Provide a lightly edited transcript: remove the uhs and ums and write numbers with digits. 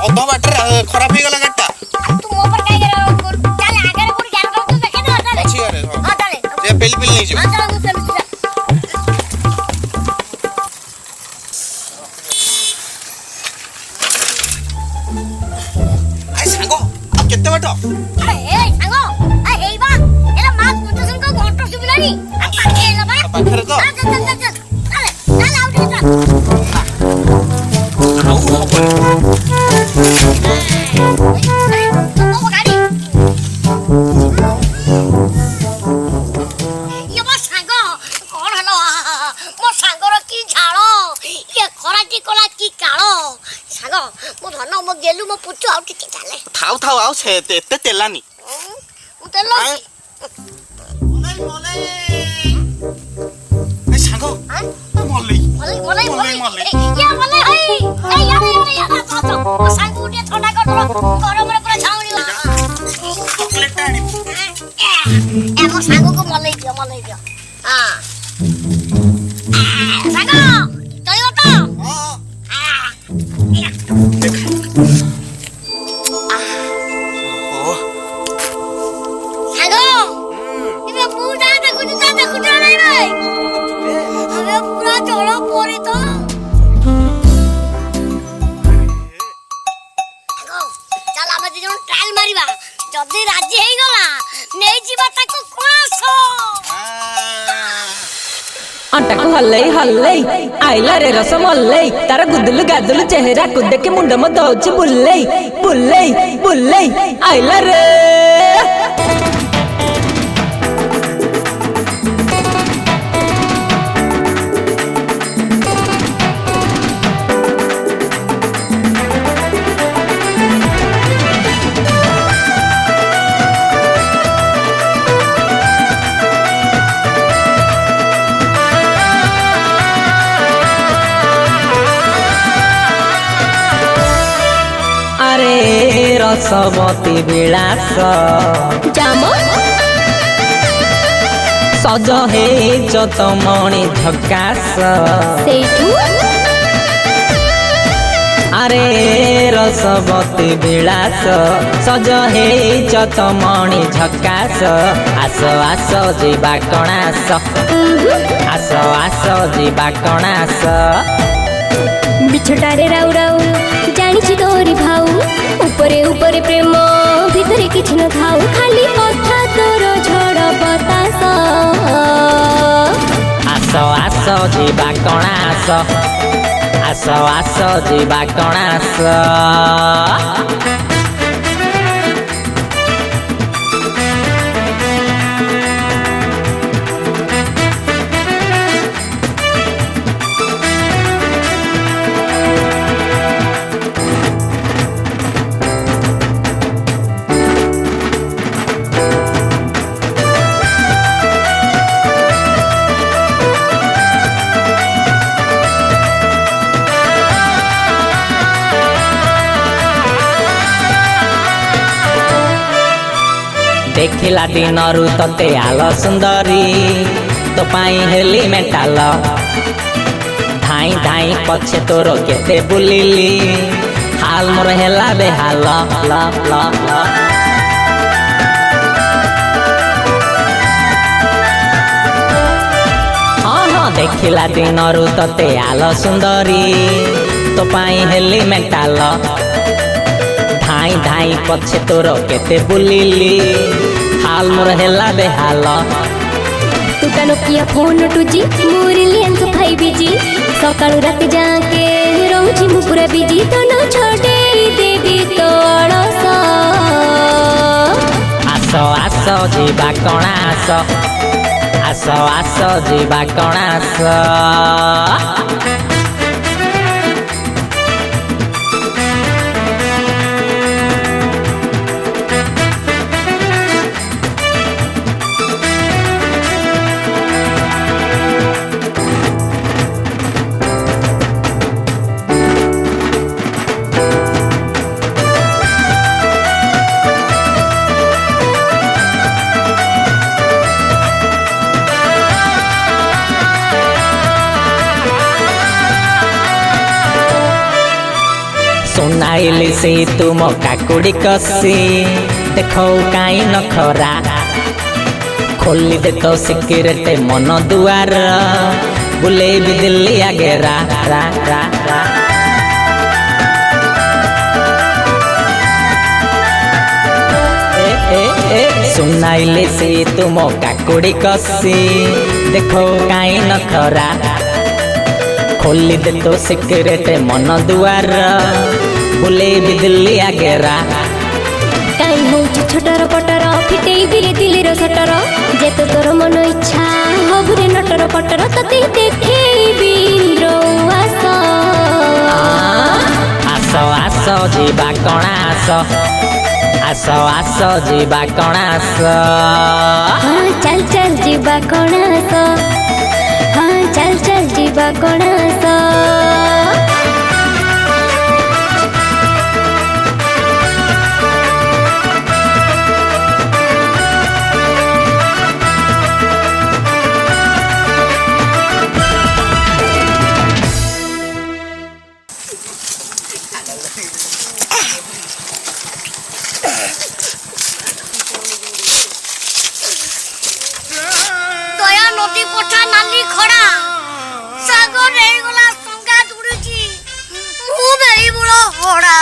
अध बाटर खराब हो गला गाटा तू मो पर काई कर चल आगे कोन ध्यान कर तू देखे ना चल अच्छी अरे हां चल जे पेल पेल नहीं जो हां चल मुझसे आई सांगो केते बाटो ए सांगो आ हेबा एला मास पुटसन को घंटा सुबिलानी आ पाखे एला बा पाखरे तो चल चल आउट चल आउ हो थाउ थाउ आउ से एते तेलानी मोले मोले ए सांगो मोले मोले या मोले हई ए या तो सांगो उठे ठंडा कर दो गरम रे पूरा छाउनी चॉकलेट आनी ए मो सांगो को मोले दियो हां सांगो चलियो तो जदी राजी हेई गला नै जीवा ताको कोसो अंटाको हल्लई हल्लई आइला रे रसमल्लई तार गुदलु गादलु चेहरा को देखे मुंड म दौच बुल्लई बुल्लई बुल्लई आइला रे रसवती विलास जाम सज हे तमणी झकास सेठू अरे रसवती विलास सज हे तमणी झकास आस आस जीवा कणास आस आस जीवा कणास बिछटारे राउ राउ जानिछि तोरी भाउ ऊपरे ऊपरे प्रेम भितरे किछ न थाउ खाली कथा तोर झड़ बतास आस आस जीवा कणास आस आस जीवा कणास देखिला दिनरु तते आल सुंदरी तो पाई हेली मेटाल धाई धाई पछे तोर केते बुलिली हाल मोर हेला बेहाल ला ला ला हाँ देखिला दिनरु तते आल सुंदरी तो पाई हेली मेटाल धाई धाई पछे तोर केते बुलिली हाल मोर हेला बेहाल तुटा नोकिया फोन टुजी मोर रिलायंस 5G सकाळु रात जाके रहूची मु पूरा बिजी तो न छोड़े देवी तो अड़स आस आस जीवा कणास आस आस जीवा कणास सुनाइली से तुम काकुड़ी कसी देखो काई नखरा खोली दे तो सिक्रेट मन दुआर बुले भी दिल्ली आगे रा रा रा रा सुनाइले से तुम काकुड़ी कसी देखो काई नखरा खोली दे तो सिक्रेट मन दुआर बुले भी दिल्ली आगे रा काई होउची छोटर पटर फिटेई बिरे दिलिर सटर जेतो तोर मन इच्छा हबुरे नटर पटर तते देखेबी रो आस आस जीवा कणा आस आस जीवा कणा हाँ चल चल जीवा कणास हाँ चल चल जीवा कणास দয়া নদী পঠা নালি খরা সাগর এই গলা সংগা জুড়ুছি মু বেরি বড় হড়া